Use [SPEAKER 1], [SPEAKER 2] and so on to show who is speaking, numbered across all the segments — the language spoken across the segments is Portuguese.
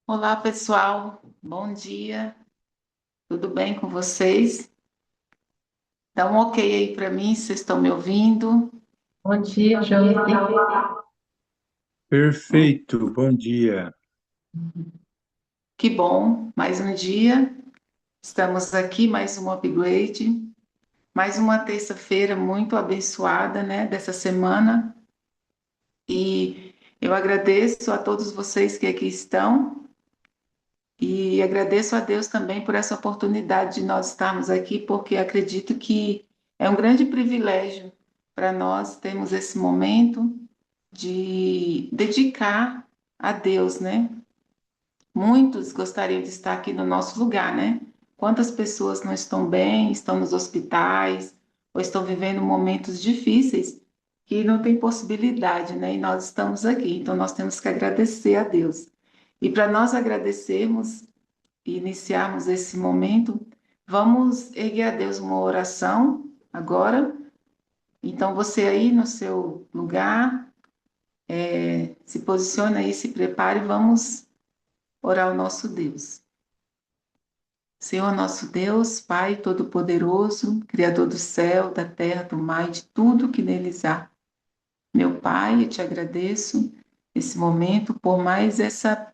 [SPEAKER 1] Olá, pessoal. Bom dia. Tudo bem com vocês? Dá um ok aí para mim, se vocês estão me ouvindo.
[SPEAKER 2] Bom dia, Josi.
[SPEAKER 3] Perfeito, bom dia.
[SPEAKER 1] Que bom, mais um dia. Estamos aqui, mais um upgrade, mais uma terça-feira muito abençoada, né, dessa semana. E eu agradeço a todos vocês que aqui estão e agradeço a Deus também por essa oportunidade de nós estarmos aqui, porque acredito que é um grande privilégio para nós termos esse momento de dedicar a Deus, né? Muitos gostariam de estar aqui no nosso lugar, né? Quantas pessoas não estão bem, estão nos hospitais, ou estão vivendo momentos difíceis que não tem possibilidade, né? E nós estamos aqui, então nós temos que agradecer a Deus. E para nós agradecermos e iniciarmos esse momento, vamos erguer a Deus uma oração agora. Então, você aí no seu lugar, se posiciona aí, se prepare, vamos orar ao nosso Deus. Senhor nosso Deus, Pai Todo-Poderoso, Criador do céu, da terra, do mar e de tudo que neles há. Meu Pai, eu te agradeço esse momento, por mais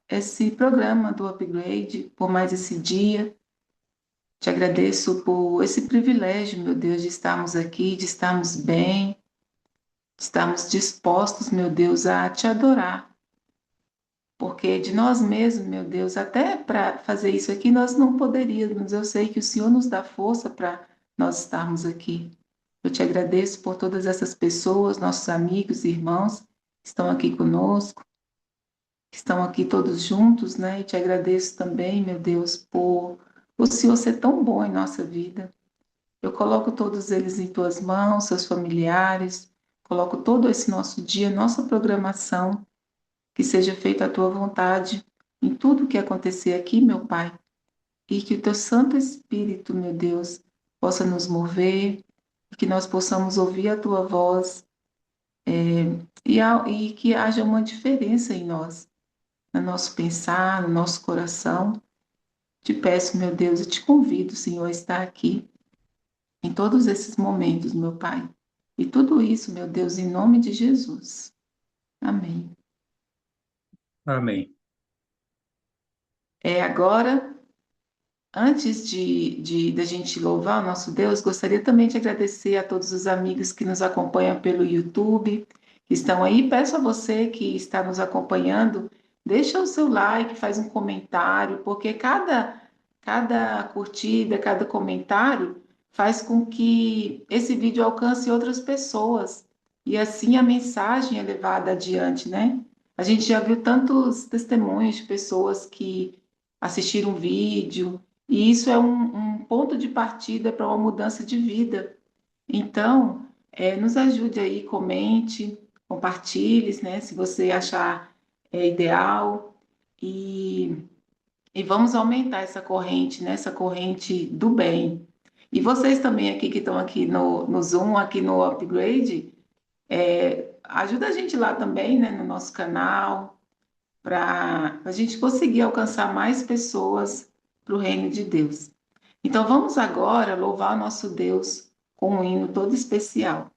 [SPEAKER 1] esse programa do Upgrade, por mais esse dia. Te agradeço por esse privilégio, meu Deus, de estarmos aqui, de estarmos bem, de estarmos dispostos, meu Deus, a te adorar. Porque de nós mesmos, meu Deus, até para fazer isso aqui nós não poderíamos. Eu sei que o Senhor nos dá força para nós estarmos aqui. Eu te agradeço por todas essas pessoas, nossos amigos e irmãos que estão aqui conosco, que estão aqui todos juntos, né? E te agradeço também, meu Deus, por o Senhor ser tão bom em nossa vida. Eu coloco todos eles em tuas mãos, seus familiares, coloco todo esse nosso dia, nossa programação, que seja feita a tua vontade em tudo que acontecer aqui, meu Pai, e que o teu Santo Espírito, meu Deus, possa nos mover, e que nós possamos ouvir a tua voz, e que haja uma diferença em nós, no nosso pensar, no nosso coração. Te peço, meu Deus, e te convido, Senhor, a estar aqui em todos esses momentos, meu Pai. E tudo isso, meu Deus, em nome de Jesus. Amém.
[SPEAKER 3] Amém.
[SPEAKER 1] Agora, antes de da gente louvar o nosso Deus, gostaria também de agradecer a todos os amigos que nos acompanham pelo YouTube, que estão aí. Peço a você que está nos acompanhando, deixa o seu like, faz um comentário, porque cada curtida, cada comentário faz com que esse vídeo alcance outras pessoas e assim a mensagem é levada adiante, né? A gente já viu tantos testemunhos de pessoas que assistiram um vídeo e isso é um ponto de partida para uma mudança de vida. Então, nos ajude aí, comente, compartilhe, né, se você achar ideal, e, e vamos aumentar essa corrente, né, essa corrente do bem. E vocês também aqui que estão aqui no Zoom, aqui no Upgrade, ajuda a gente lá também, né, no nosso canal, para a gente conseguir alcançar mais pessoas para o reino de Deus. Então vamos agora louvar o nosso Deus com um hino todo especial.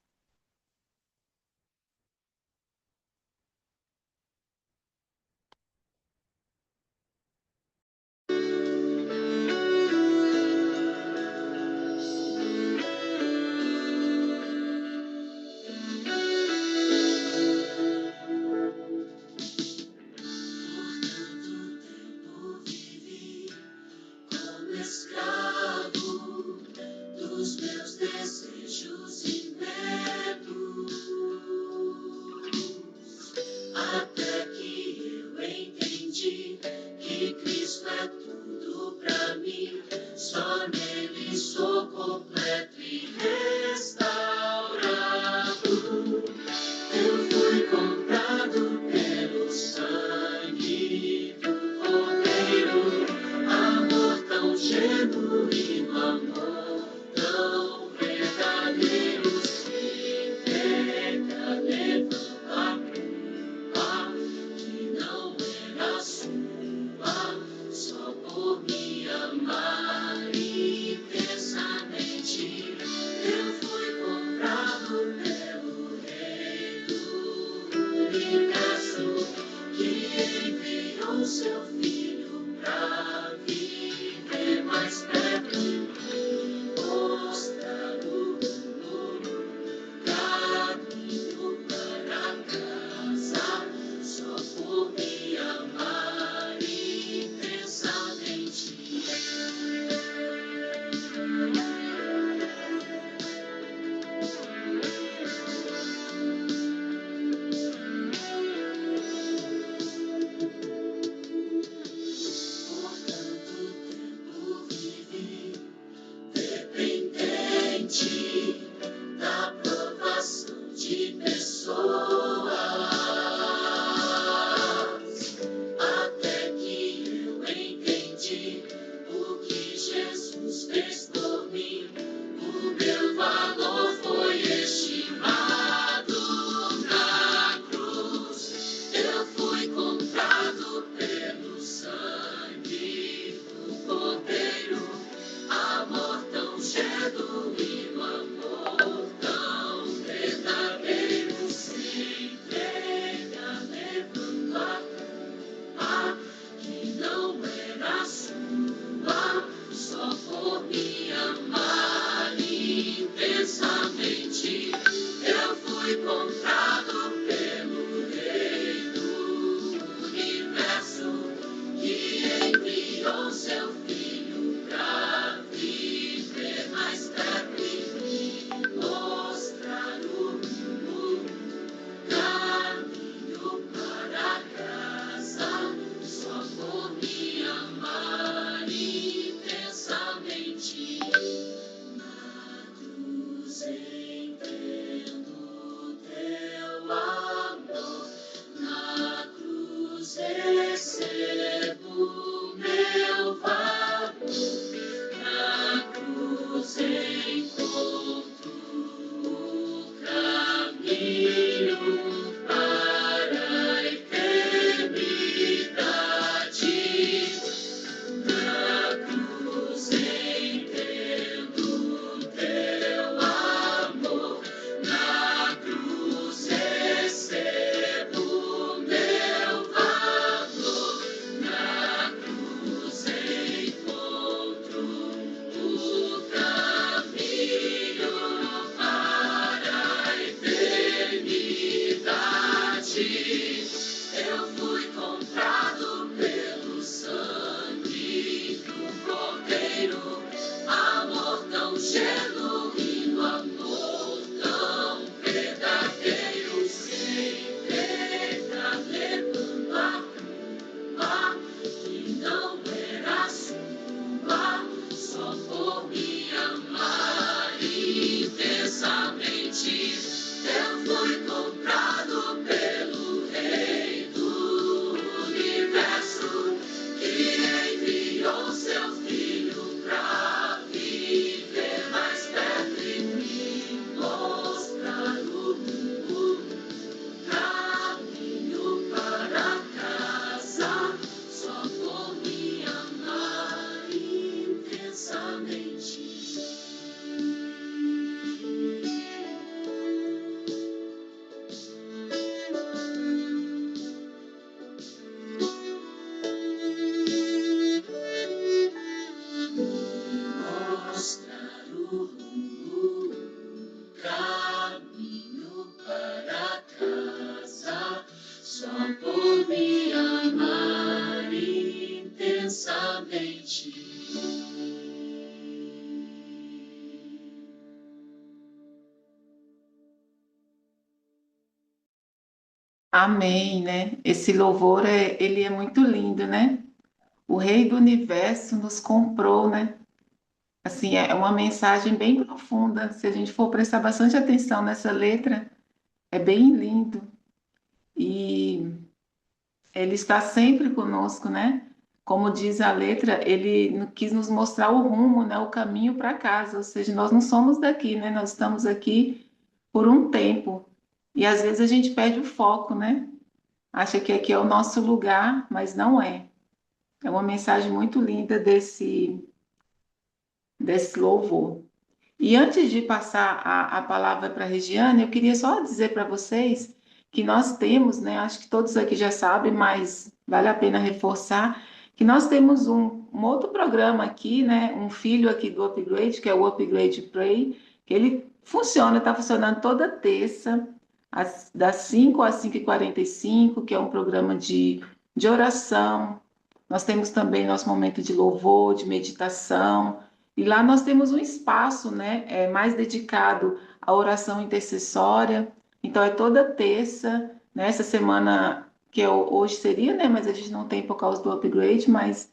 [SPEAKER 4] Como escravo dos meus desejos e medos.
[SPEAKER 1] Amém, né? Esse louvor ele é muito lindo, né? O Rei do Universo nos comprou, né? Assim, é uma mensagem bem profunda. Se a gente for prestar bastante atenção nessa letra, é bem lindo. E ele está sempre conosco, né? Como diz a letra, ele quis nos mostrar o rumo, né? O caminho para casa. Ou seja, nós não somos daqui, né? Nós estamos aqui por um tempo. E às vezes a gente perde o foco, né? Acha que aqui é o nosso lugar, mas não é. É uma mensagem muito linda desse louvor. E antes de passar a palavra para a Regiane, eu queria só dizer para vocês que nós temos, né? Acho que todos aqui já sabem, mas vale a pena reforçar que nós temos um outro programa aqui, né? Um filho aqui do Upgrade, que é o Upgrade Pray, que ele funciona, está funcionando toda terça, das 5 às 5h45, que é um programa de oração. Nós temos também nosso momento de louvor, de meditação. E lá nós temos um espaço, né, mais dedicado à oração intercessória. Então é toda terça, né, essa semana que hoje seria, né, mas a gente não tem por causa do upgrade, mas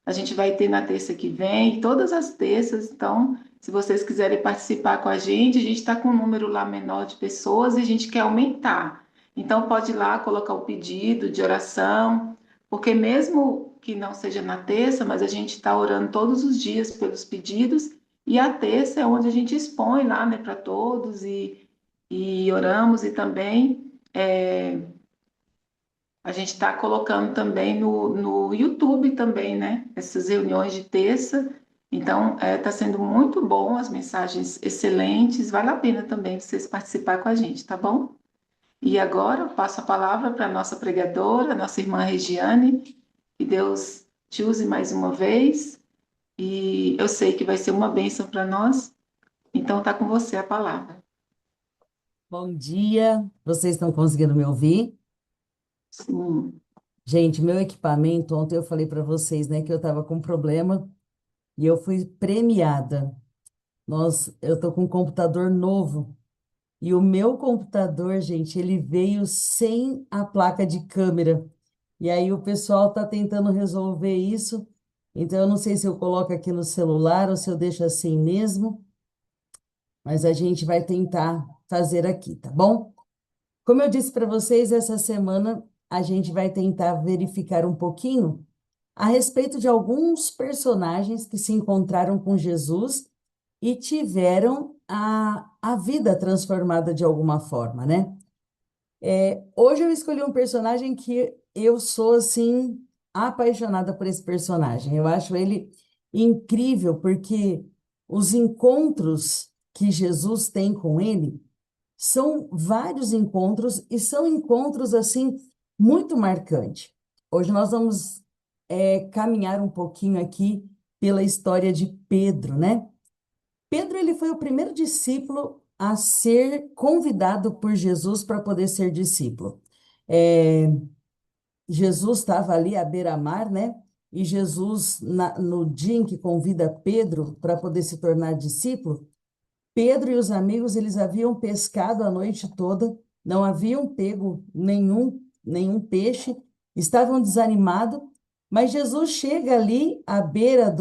[SPEAKER 1] a gente vai ter na terça que vem, todas as terças. Então, se vocês quiserem participar com a gente está com um número lá menor de pessoas e a gente quer aumentar. Então pode ir lá colocar o pedido de oração, porque mesmo que não seja na terça, mas a gente está orando todos os dias pelos pedidos, e a terça é onde a gente expõe lá, né, para todos e oramos, e também a gente está colocando também no YouTube também, né, essas reuniões de terça. Então, está sendo muito bom, as mensagens excelentes, vale a pena também vocês participar com a gente, tá bom? E agora eu passo a palavra para a nossa pregadora, nossa irmã Regiane, que Deus te use mais uma vez, e eu sei que vai ser uma bênção para nós, então tá com você a palavra.
[SPEAKER 4] Bom dia, vocês estão conseguindo me ouvir?
[SPEAKER 1] Sim.
[SPEAKER 4] Gente, meu equipamento, ontem eu falei para vocês, né, que eu estava com problema e eu fui premiada. Eu tô com um computador novo e o meu computador, gente, ele veio sem a placa de câmera. E aí o pessoal tá tentando resolver isso. Então eu não sei se eu coloco aqui no celular ou se eu deixo assim mesmo, mas a gente vai tentar fazer aqui, tá bom? Como eu disse para vocês, essa semana a gente vai tentar verificar um pouquinho a respeito de alguns personagens que se encontraram com Jesus e tiveram a vida transformada de alguma forma, né? Hoje eu escolhi um personagem que eu sou, assim, apaixonada por esse personagem. Eu acho ele incrível porque os encontros que Jesus tem com ele são vários encontros e são encontros assim muito marcantes. Hoje nós vamos caminhar um pouquinho aqui pela história de Pedro, né? Pedro ele foi o primeiro discípulo a ser convidado por Jesus para poder ser discípulo. É, Jesus estava ali à beira-mar, né? E Jesus, no dia em que convida Pedro para poder se tornar discípulo, Pedro e os amigos, eles haviam pescado a noite toda, não haviam pego nenhum peixe, estavam desanimados, mas Jesus chega ali à beira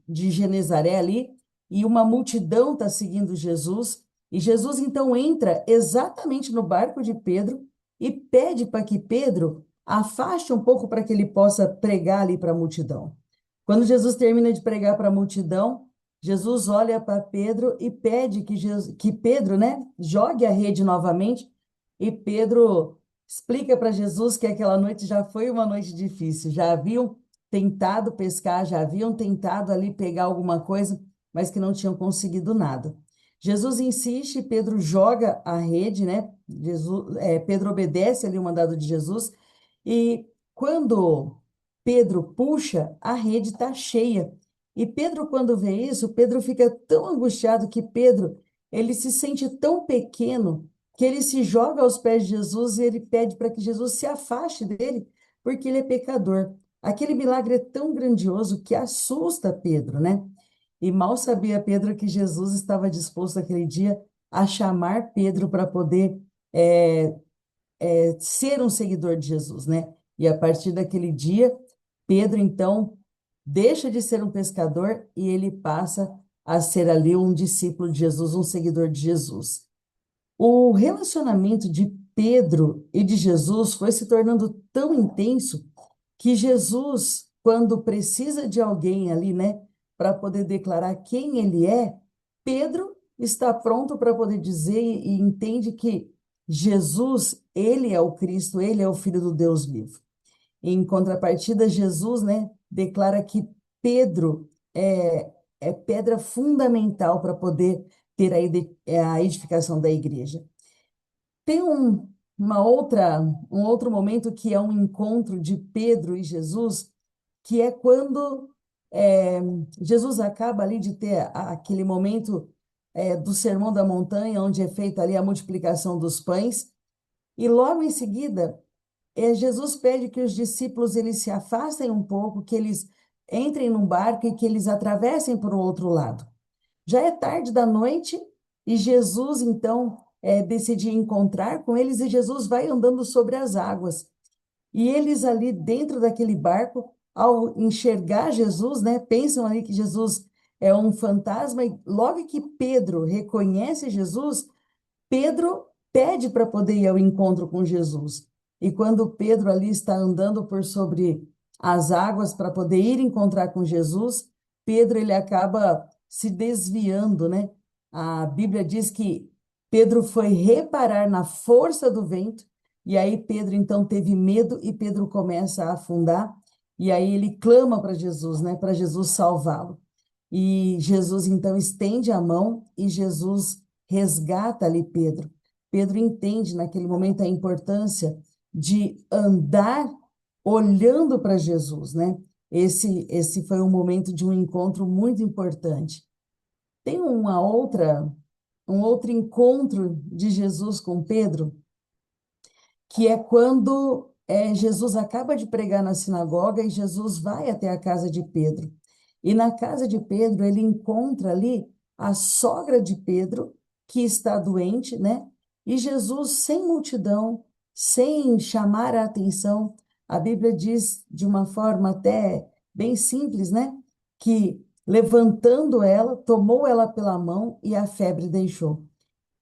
[SPEAKER 4] de Genezaré ali, e uma multidão está seguindo Jesus, e Jesus então entra exatamente no barco de Pedro e pede para que Pedro afaste um pouco para que ele possa pregar ali para a multidão. Quando Jesus termina de pregar para a multidão, Jesus olha para Pedro e pede que Pedro, né, jogue a rede novamente. E Pedro explica para Jesus que aquela noite já foi uma noite difícil. Já haviam tentado pescar, já haviam tentado ali pegar alguma coisa, mas que não tinham conseguido nada. Jesus insiste, Pedro joga a rede, né? Pedro obedece ali o mandado de Jesus. E quando Pedro puxa, a rede está cheia. E Pedro, quando vê isso, Pedro fica tão angustiado que Pedro, ele se sente tão pequeno que ele se joga aos pés de Jesus e ele pede para que Jesus se afaste dele, porque ele é pecador. Aquele milagre é tão grandioso que assusta Pedro, né? E mal sabia Pedro que Jesus estava disposto aquele dia a chamar Pedro para poder ser um seguidor de Jesus, né? E a partir daquele dia, Pedro, então, deixa de ser um pescador e ele passa a ser ali um discípulo de Jesus, um seguidor de Jesus. O relacionamento de Pedro e de Jesus foi se tornando tão intenso que Jesus, quando precisa de alguém ali, né, para poder declarar quem ele é, Pedro está pronto para poder dizer e entende que Jesus, ele é o Cristo, ele é o Filho do Deus vivo. Em contrapartida, Jesus, né, declara que Pedro é pedra fundamental para poder ter a edificação da igreja. Tem um outro momento que é um encontro de Pedro e Jesus, que é quando é, Jesus acaba ali de ter aquele momento do Sermão da Montanha, onde é feita ali a multiplicação dos pães, e logo em seguida, Jesus pede que os discípulos eles se afastem um pouco, que eles entrem num barco e que eles atravessem para o outro lado. Já é tarde da noite e Jesus, então, decide encontrar com eles e Jesus vai andando sobre as águas. E eles ali dentro daquele barco, ao enxergar Jesus, né, pensam ali que Jesus é um fantasma e logo que Pedro reconhece Jesus, Pedro pede para poder ir ao encontro com Jesus. E quando Pedro ali está andando por sobre as águas para poder ir encontrar com Jesus, Pedro ele acaba se desviando, né? A Bíblia diz que Pedro foi reparar na força do vento, e aí Pedro então teve medo e Pedro começa a afundar, e aí ele clama para Jesus, né? Para Jesus salvá-lo. E Jesus então estende a mão e Jesus resgata ali Pedro. Pedro entende naquele momento a importância de andar olhando para Jesus, né? Esse foi um momento de um encontro muito importante. Tem um outro encontro de Jesus com Pedro, que é quando Jesus acaba de pregar na sinagoga e Jesus vai até a casa de Pedro. E na casa de Pedro, ele encontra ali a sogra de Pedro, que está doente, né? E Jesus, sem multidão, sem chamar a atenção, a Bíblia diz de uma forma até bem simples, né? Que levantando ela, tomou ela pela mão e a febre deixou.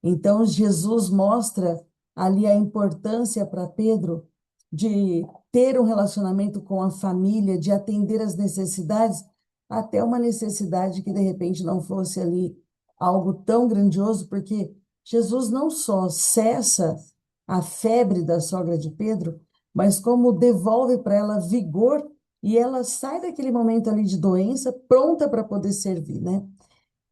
[SPEAKER 4] Então, Jesus mostra ali a importância para Pedro de ter um relacionamento com a família, de atender às necessidades, até uma necessidade que de repente não fosse ali algo tão grandioso, porque Jesus não só cessa a febre da sogra de Pedro, mas como devolve para ela vigor e ela sai daquele momento ali de doença pronta para poder servir, né?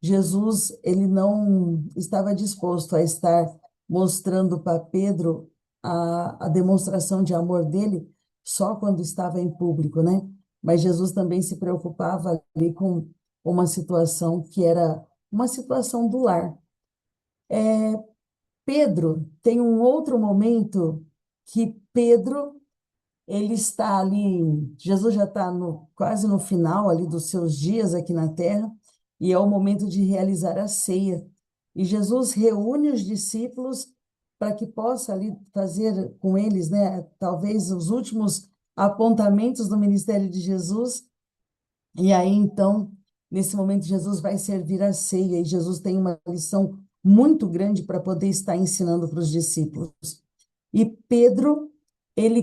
[SPEAKER 4] Jesus, ele não estava disposto a estar mostrando para Pedro a demonstração de amor dele só quando estava em público, né? Mas Jesus também se preocupava ali com uma situação que era uma situação do lar. Pedro tem um outro momento que Pedro ele está ali, Jesus já está quase no final ali dos seus dias aqui na terra, e é o momento de realizar a ceia. E Jesus reúne os discípulos para que possa ali fazer com eles, né, talvez os últimos apontamentos do ministério de Jesus. E aí, então, nesse momento, Jesus vai servir a ceia, e Jesus tem uma lição muito grande para poder estar ensinando para os discípulos. E Pedro,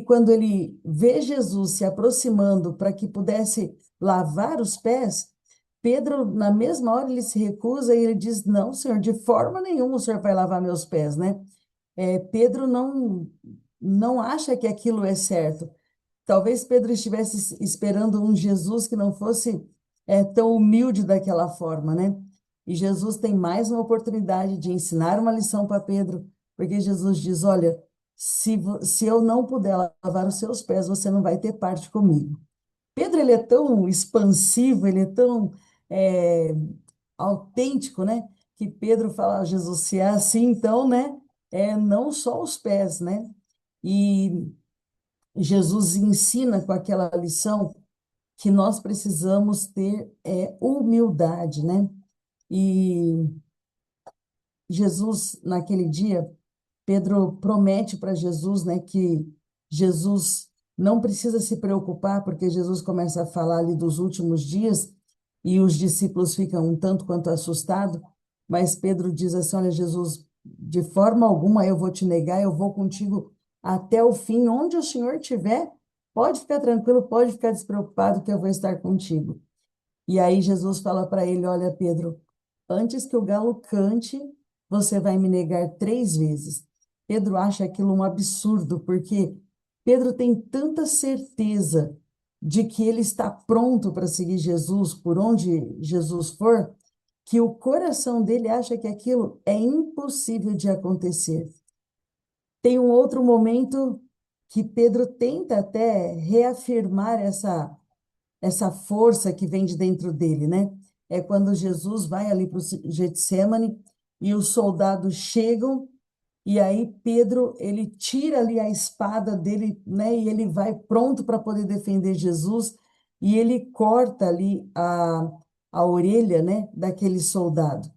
[SPEAKER 4] quando ele vê Jesus se aproximando para que pudesse lavar os pés, Pedro, na mesma hora, ele se recusa e ele diz: Não, Senhor, de forma nenhuma o Senhor vai lavar meus pés, né? Pedro não acha que aquilo é certo. Talvez Pedro estivesse esperando um Jesus que não fosse tão humilde daquela forma, né? E Jesus tem mais uma oportunidade de ensinar uma lição para Pedro, porque Jesus diz: Olha, se eu não puder lavar os seus pés, você não vai ter parte comigo. Pedro, ele é tão expansivo, ele é tão é, autêntico, né? Que Pedro fala: Jesus, se é assim, então, né? Não só os pés, né? E Jesus ensina com aquela lição que nós precisamos ter humildade, né? E Jesus, naquele dia, Pedro promete para Jesus, né, que Jesus não precisa se preocupar, porque Jesus começa a falar ali dos últimos dias e os discípulos ficam um tanto quanto assustados, mas Pedro diz assim: olha, Jesus, de forma alguma eu vou te negar, eu vou contigo até o fim, onde o Senhor estiver, pode ficar tranquilo, pode ficar despreocupado que eu vou estar contigo. E aí Jesus fala para ele: olha, Pedro, antes que o galo cante, você vai me negar 3 vezes. Pedro acha aquilo um absurdo, porque Pedro tem tanta certeza de que ele está pronto para seguir Jesus por onde Jesus for, que o coração dele acha que aquilo é impossível de acontecer. Tem um outro momento que Pedro tenta até reafirmar essa força que vem de dentro dele, né? É quando Jesus vai ali para o Getsemane e os soldados chegam e aí Pedro, ele tira ali a espada dele, né? E ele vai pronto para poder defender Jesus e ele corta ali a orelha, né? Daquele soldado.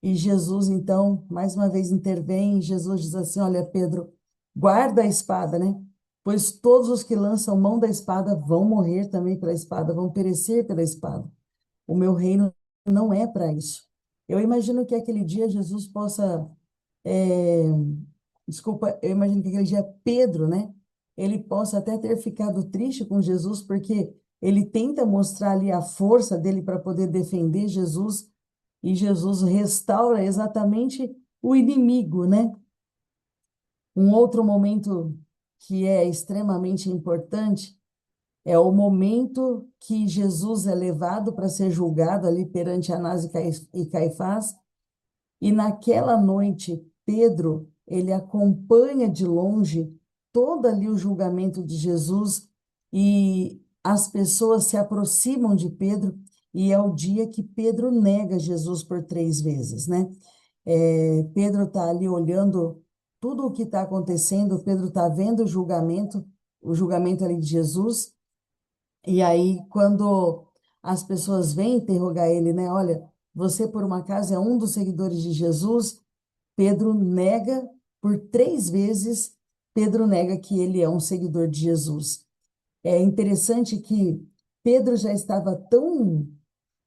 [SPEAKER 4] E Jesus, então, mais uma vez intervém, e Jesus diz assim: olha, Pedro, guarda a espada, né? Pois todos os que lançam mão da espada vão morrer também pela espada, vão perecer pela espada. O meu reino não é para isso. Eu imagino que aquele dia Jesus possa, é, desculpa, eu imagino que aquele dia Pedro, né? Ele possa até ter ficado triste com Jesus, porque ele tenta mostrar ali a força dele para poder defender Jesus, e Jesus restaura exatamente o inimigo, né? Um outro momento que é extremamente importante é o momento que Jesus é levado para ser julgado ali perante Anás e Caifás, e naquela noite Pedro, ele acompanha de longe todo ali o julgamento de Jesus, e as pessoas se aproximam de Pedro, e é o dia que Pedro nega Jesus por 3 vezes, né? Pedro está ali olhando tudo o que está acontecendo, Pedro está vendo o julgamento ali de Jesus, e aí quando as pessoas vêm interrogar ele, né? Olha, você por uma acaso é um dos seguidores de Jesus? Pedro nega por 3 vezes, Pedro nega que ele é um seguidor de Jesus. É interessante que Pedro já estava tão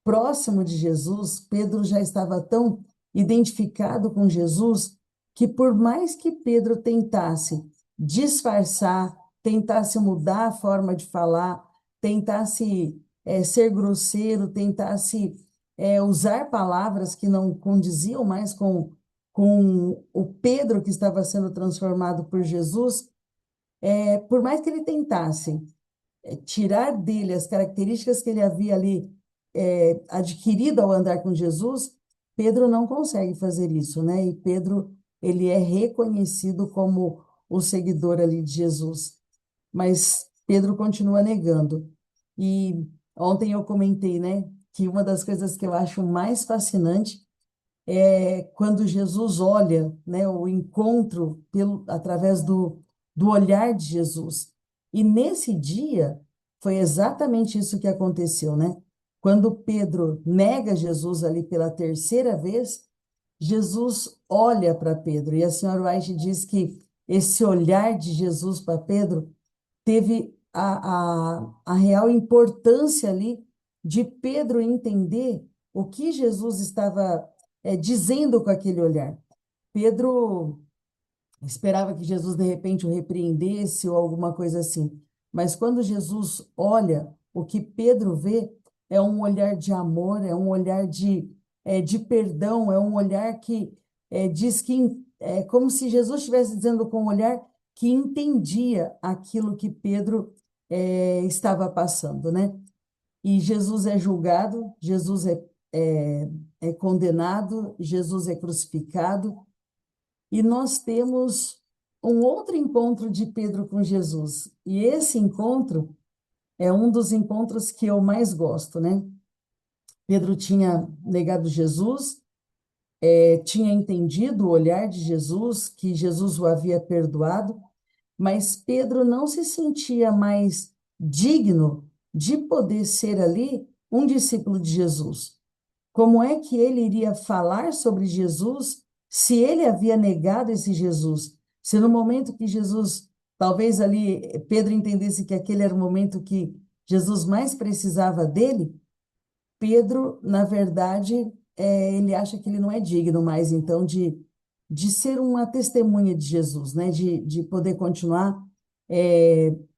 [SPEAKER 4] próximo de Jesus, Pedro já estava tão identificado com Jesus, que por mais que Pedro tentasse disfarçar, tentasse mudar a forma de falar, tentasse ser grosseiro, tentasse usar palavras que não condiziam mais com o Pedro que estava sendo transformado por Jesus, por mais que ele tentasse tirar dele as características que ele havia ali adquirido ao andar com Jesus, Pedro não consegue fazer isso, né? E Pedro, ele é reconhecido como o seguidor ali de Jesus, mas Pedro continua negando. E ontem eu comentei, né, que uma das coisas que eu acho mais fascinante é quando Jesus olha, né, o encontro através do olhar de Jesus. E nesse dia foi exatamente isso que aconteceu, né? Quando Pedro nega Jesus ali pela terceira vez, Jesus olha para Pedro, e a senhora White diz que esse olhar de Jesus para Pedro teve a real importância ali de Pedro entender o que Jesus estava dizendo com aquele olhar. Pedro esperava que Jesus de repente o repreendesse ou alguma coisa assim, mas quando Jesus olha, o que Pedro vê é um olhar de amor, é um olhar de perdão, é um olhar que diz que é como se Jesus estivesse dizendo com o olhar que entendia aquilo que Pedro estava passando, né? E Jesus é julgado, Jesus é condenado, Jesus é crucificado, e nós temos um outro encontro de Pedro com Jesus. E esse encontro é um dos encontros que eu mais gosto, né? Pedro tinha negado Jesus, tinha entendido o olhar de Jesus, que Jesus o havia perdoado, mas Pedro não se sentia mais digno de poder ser ali um discípulo de Jesus. Como é que ele iria falar sobre Jesus se ele havia negado esse Jesus? Se no momento que Jesus, talvez ali Pedro entendesse que aquele era o momento que Jesus mais precisava dele, Pedro, na verdade, ele acha que ele não é digno mais, então, de ser uma testemunha de Jesus, né? De poder continuar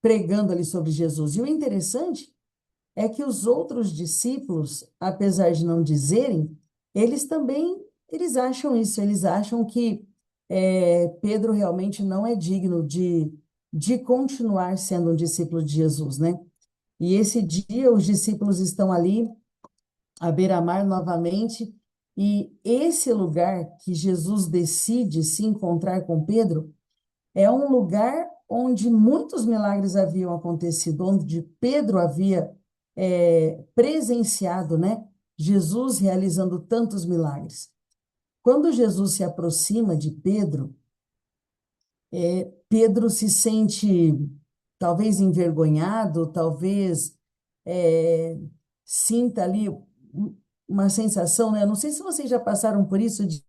[SPEAKER 4] pregando ali sobre Jesus. E o interessante é que os outros discípulos, apesar de não dizerem, eles também, eles acham isso, eles acham que Pedro realmente não é digno de continuar sendo um discípulo de Jesus, né? E esse dia os discípulos estão ali à beira-mar novamente, e esse lugar que Jesus decide se encontrar com Pedro é um lugar onde muitos milagres haviam acontecido, onde Pedro havia presenciado, né, Jesus realizando tantos milagres. Quando Jesus se aproxima de Pedro, Pedro se sente talvez envergonhado, talvez é, sinta ali uma sensação, né? Eu não sei se vocês já passaram por isso de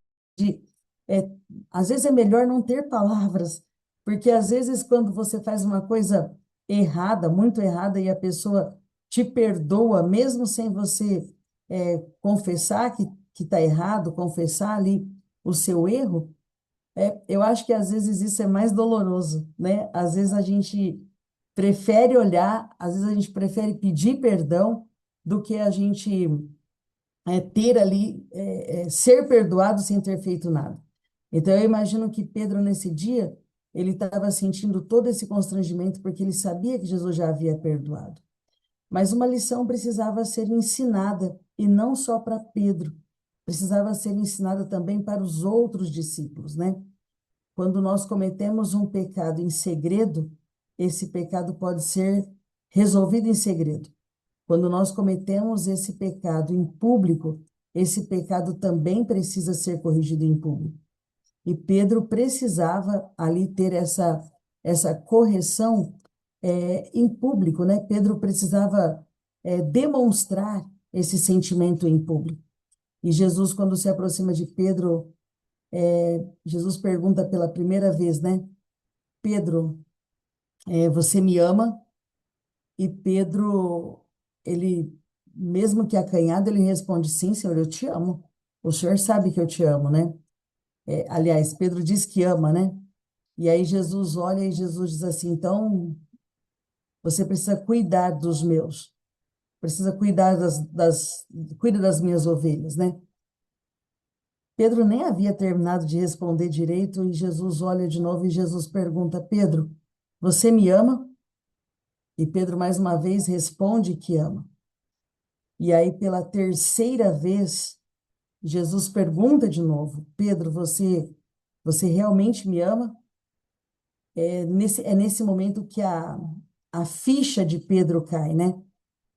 [SPEAKER 4] é, às vezes é melhor não ter palavras, porque às vezes quando você faz uma coisa errada, muito errada, e a pessoa te perdoa, mesmo sem você confessar que está errado, confessar ali o seu erro, eu acho que às vezes isso é mais doloroso, né? Às vezes a gente prefere olhar, às vezes a gente prefere pedir perdão do que a gente ter ali, ser perdoado sem ter feito nada. Então eu imagino que Pedro nesse dia, ele estava sentindo todo esse constrangimento porque ele sabia que Jesus já havia perdoado. Mas uma lição precisava ser ensinada, e não só para Pedro, precisava ser ensinada também para os outros discípulos, né? Quando nós cometemos um pecado em segredo, esse pecado pode ser resolvido em segredo. Quando nós cometemos esse pecado em público, esse pecado também precisa ser corrigido em público. E Pedro precisava ali ter essa correção em público, né? Pedro precisava demonstrar esse sentimento em público. E Jesus, quando se aproxima de Pedro, Jesus pergunta pela primeira vez, né? Pedro, você me ama? E Pedro, ele, mesmo que acanhado, ele responde: sim, Senhor, eu te amo. O Senhor sabe que eu te amo, né? Aliás, Pedro diz que ama, né? E aí Jesus olha e Jesus diz assim: então, você precisa cuidar dos meus, precisa cuidar cuida das minhas ovelhas, né? Pedro nem havia terminado de responder direito e Jesus olha de novo e Jesus pergunta: Pedro, você me ama? E Pedro mais uma vez responde que ama. E aí, pela terceira vez, Jesus pergunta de novo: Pedro, você realmente me ama? É nesse momento que a ficha de Pedro cai, né?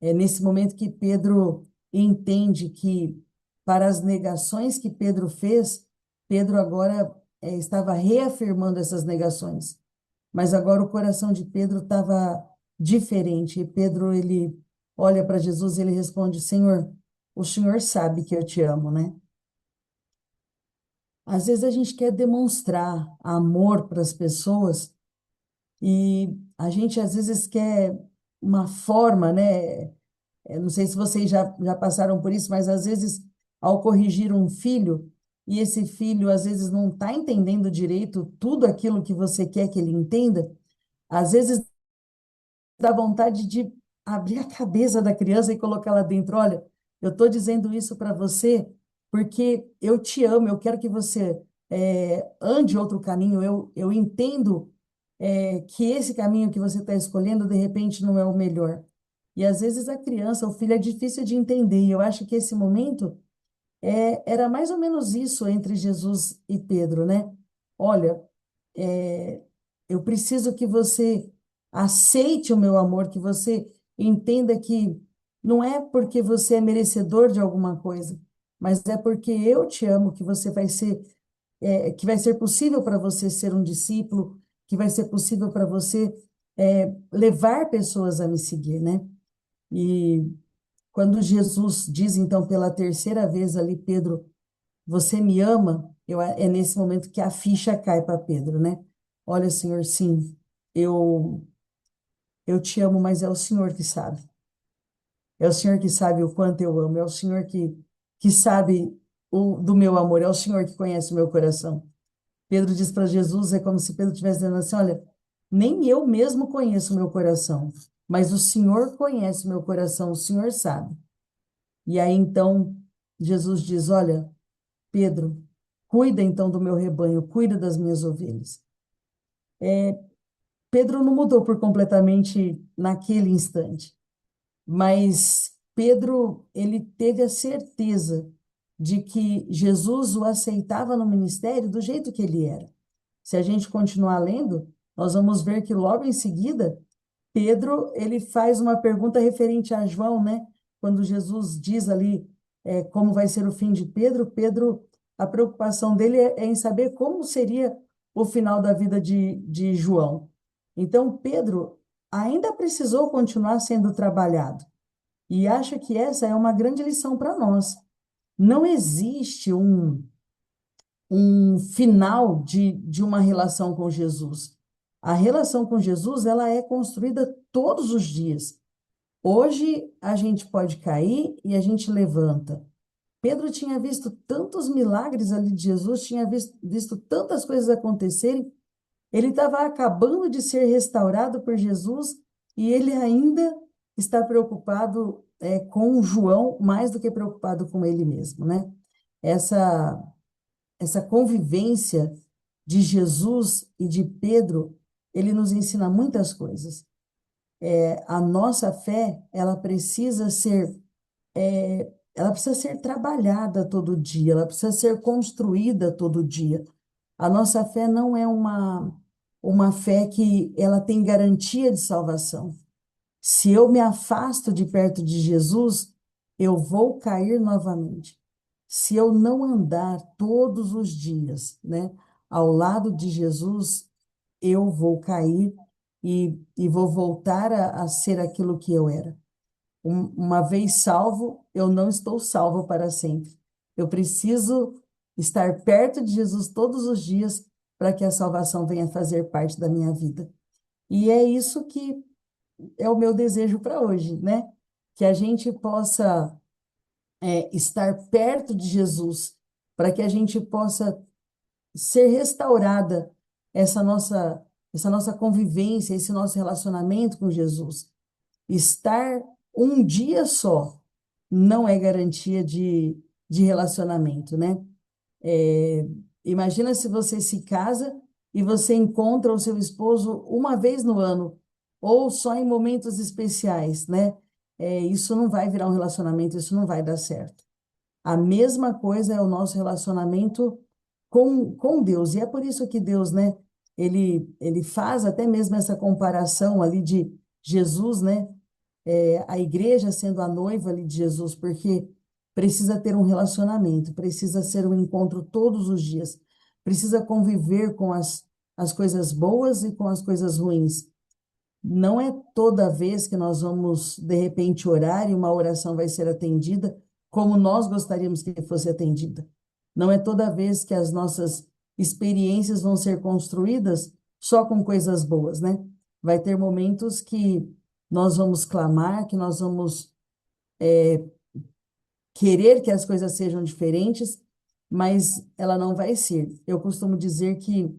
[SPEAKER 4] É nesse momento que Pedro entende que, para as negações que Pedro fez, Pedro agora estava reafirmando essas negações. Mas agora o coração de Pedro estava diferente. E Pedro, ele olha para Jesus e ele responde: Senhor, o Senhor sabe que eu te amo, né? Às vezes a gente quer demonstrar amor para as pessoas e a gente às vezes quer uma forma, né? Eu não sei se vocês já passaram por isso, mas às vezes, ao corrigir um filho, e esse filho às vezes não está entendendo direito tudo aquilo que você quer que ele entenda, às vezes dá vontade de abrir a cabeça da criança e colocar lá dentro. Olha, eu estou dizendo isso para você porque eu te amo, eu quero que você ande outro caminho. Eu entendo que esse caminho que você está escolhendo, de repente, não é o melhor. E às vezes a criança, o filho é difícil de entender. E eu acho que esse momento era mais ou menos isso entre Jesus e Pedro, né? Olha, é, eu preciso que você aceite o meu amor, que você entenda que não é porque você é merecedor de alguma coisa, mas é porque eu te amo que você vai ser, que vai ser possível para você ser um discípulo, que vai ser possível para você levar pessoas a me seguir, né? E quando Jesus diz, então, pela terceira vez ali, Pedro, você me ama? É nesse momento que a ficha cai para Pedro, né? olha, Senhor, sim, eu, eu te amo, mas é o Senhor que sabe. É o Senhor que sabe o quanto eu amo, é o Senhor que sabe do meu amor, é o Senhor que conhece o meu coração. Pedro diz para Jesus, é como se Pedro estivesse dizendo assim, olha, nem eu mesmo conheço o meu coração, mas o Senhor conhece o meu coração, o Senhor sabe. E aí então Jesus diz, olha, Pedro, cuida então do meu rebanho, cuida das minhas ovelhas. Pedro não mudou por completamente naquele instante, mas Pedro, ele teve a certeza de que Jesus o aceitava no ministério do jeito que ele era. Se a gente continuar lendo, nós vamos ver que logo em seguida, Pedro, ele faz uma pergunta referente a João, né? Quando Jesus diz ali, como vai ser o fim de Pedro, Pedro, a preocupação dele é em saber como seria o final da vida de João. Então, Pedro ainda precisou continuar sendo trabalhado. E acho que essa é uma grande lição para nós. Não existe um final de uma relação com Jesus. A relação com Jesus, ela é construída todos os dias. Hoje a gente pode cair e a gente levanta. Pedro tinha visto tantos milagres ali de Jesus, tinha visto tantas coisas acontecerem. Ele estava acabando de ser restaurado por Jesus e ele ainda está preocupado, com João mais do que preocupado com ele mesmo, né? Essa essa convivência de Jesus e de Pedro, ele nos ensina muitas coisas. A nossa fé, ela precisa ser trabalhada todo dia, ela precisa ser construída todo dia. A nossa fé não é uma fé que ela tem garantia de salvação. Se eu me afasto de perto de Jesus, eu vou cair novamente. Se eu não andar todos os dias, né, ao lado de Jesus, eu vou cair e vou voltar a ser aquilo que eu era. Uma vez salvo, eu não estou salvo para sempre. Eu preciso estar perto de Jesus todos os dias para que a salvação venha fazer parte da minha vida. E é isso que é o meu desejo para hoje, né? Que a gente possa estar perto de Jesus, para que a gente possa ser restaurada essa nossa essa nossa convivência, esse nosso relacionamento com Jesus. Estar um dia só não é garantia de relacionamento, né? É, imagina se você se casa e você encontra o seu esposo uma vez no ano, ou só em momentos especiais, né? Isso não vai virar um relacionamento, isso não vai dar certo. A mesma coisa é o nosso relacionamento com Deus. E é por isso que Deus, né? Ele faz até mesmo essa comparação ali de Jesus, né? A igreja sendo a noiva ali de Jesus, porque precisa ter um relacionamento, precisa ser um encontro todos os dias, precisa conviver com as coisas boas e com as coisas ruins. Não é toda vez que nós vamos, de repente, orar e uma oração vai ser atendida como nós gostaríamos que fosse atendida. Não é toda vez que as nossas experiências vão ser construídas só com coisas boas, né? Vai ter momentos que nós vamos clamar, que nós vamos querer que as coisas sejam diferentes, mas ela não vai ser. Eu costumo dizer que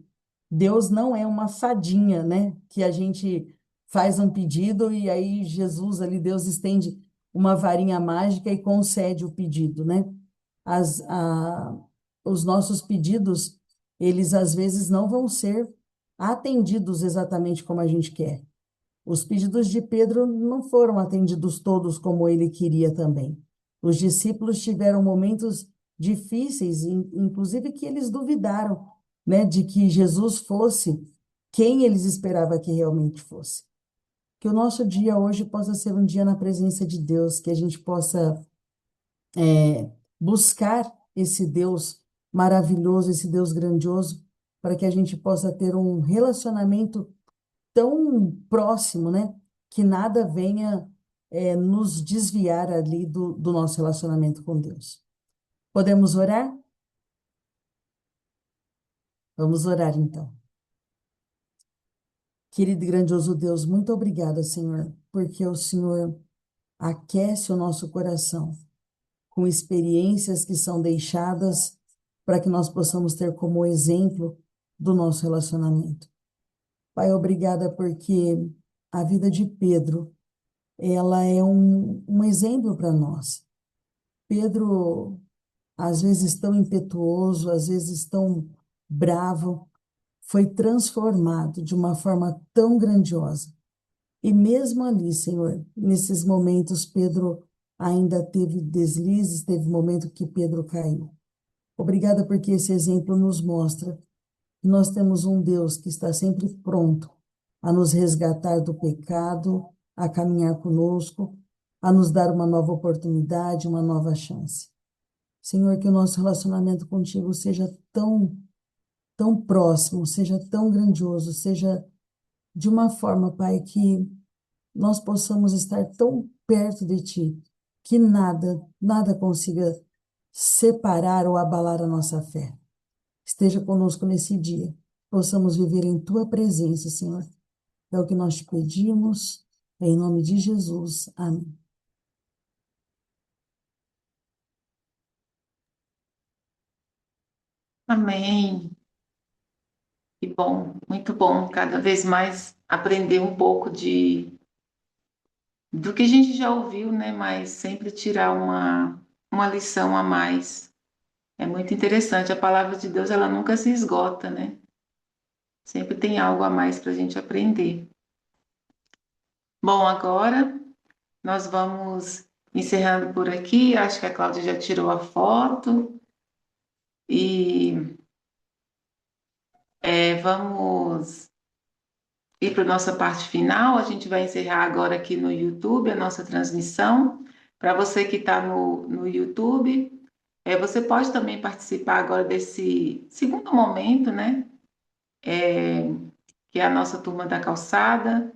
[SPEAKER 4] Deus não é uma fadinha, né? Que a gente faz um pedido e aí Jesus ali, Deus estende uma varinha mágica e concede o pedido, né? As, a, os nossos pedidos, eles às vezes não vão ser atendidos exatamente como a gente quer. Os pedidos de Pedro não foram atendidos todos como ele queria também. Os discípulos tiveram momentos difíceis, inclusive que eles duvidaram, né, de que Jesus fosse quem eles esperavam que realmente fosse. Que o nosso dia hoje possa ser um dia na presença de Deus, que a gente possa buscar esse Deus maravilhoso, esse Deus grandioso, para que a gente possa ter um relacionamento tão próximo, né? Que nada venha nos desviar ali do nosso relacionamento com Deus. Podemos orar? Vamos orar então. Querido e grandioso Deus, muito obrigada, Senhor, porque o Senhor aquece o nosso coração com experiências que são deixadas para que nós possamos ter como exemplo do nosso relacionamento. Pai, obrigada porque a vida de Pedro, ela é um exemplo para nós. Pedro, às vezes tão impetuoso, às vezes tão bravo, foi transformado de uma forma tão grandiosa. E mesmo ali, Senhor, nesses momentos, Pedro ainda teve deslizes, teve momento que Pedro caiu. Obrigada porque esse exemplo nos mostra que nós temos um Deus que está sempre pronto a nos resgatar do pecado, a caminhar conosco, a nos dar uma nova oportunidade, uma nova chance. Senhor, que o nosso relacionamento contigo seja tão próximo, seja tão grandioso, seja de uma forma, Pai, que nós possamos estar tão perto de Ti, que nada consiga separar ou abalar a nossa fé. Esteja conosco nesse dia, possamos viver em Tua presença, Senhor. É o que nós te pedimos, em nome de Jesus. Amém.
[SPEAKER 1] Amém. Que bom, muito bom. Cada vez mais aprender um pouco do que a gente já ouviu, né? Mas sempre tirar uma lição a mais. É muito interessante. A palavra de Deus, ela nunca se esgota, né? Sempre tem algo a mais para a gente aprender. Bom, agora nós vamos encerrando por aqui. Acho que a Cláudia já tirou a foto. E vamos ir para a nossa parte final. A gente vai encerrar agora aqui no YouTube a nossa transmissão. Para você que está no YouTube, você pode também participar agora desse segundo momento, né? Que é a nossa turma da calçada.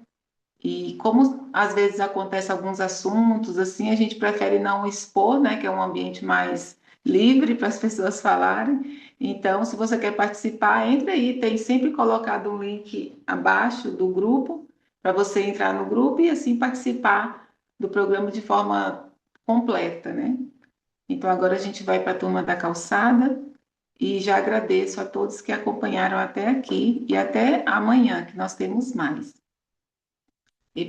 [SPEAKER 1] E como às vezes acontece alguns assuntos, assim, a gente prefere não expor, né? Que é um ambiente mais livre para as pessoas falarem. Então, se você quer participar, entre aí. Tem sempre colocado um link abaixo do grupo para você entrar no grupo e assim participar do programa de forma completa, né? Então, agora a gente vai para a turma da calçada e já agradeço a todos que acompanharam até aqui e até amanhã, que nós temos mais.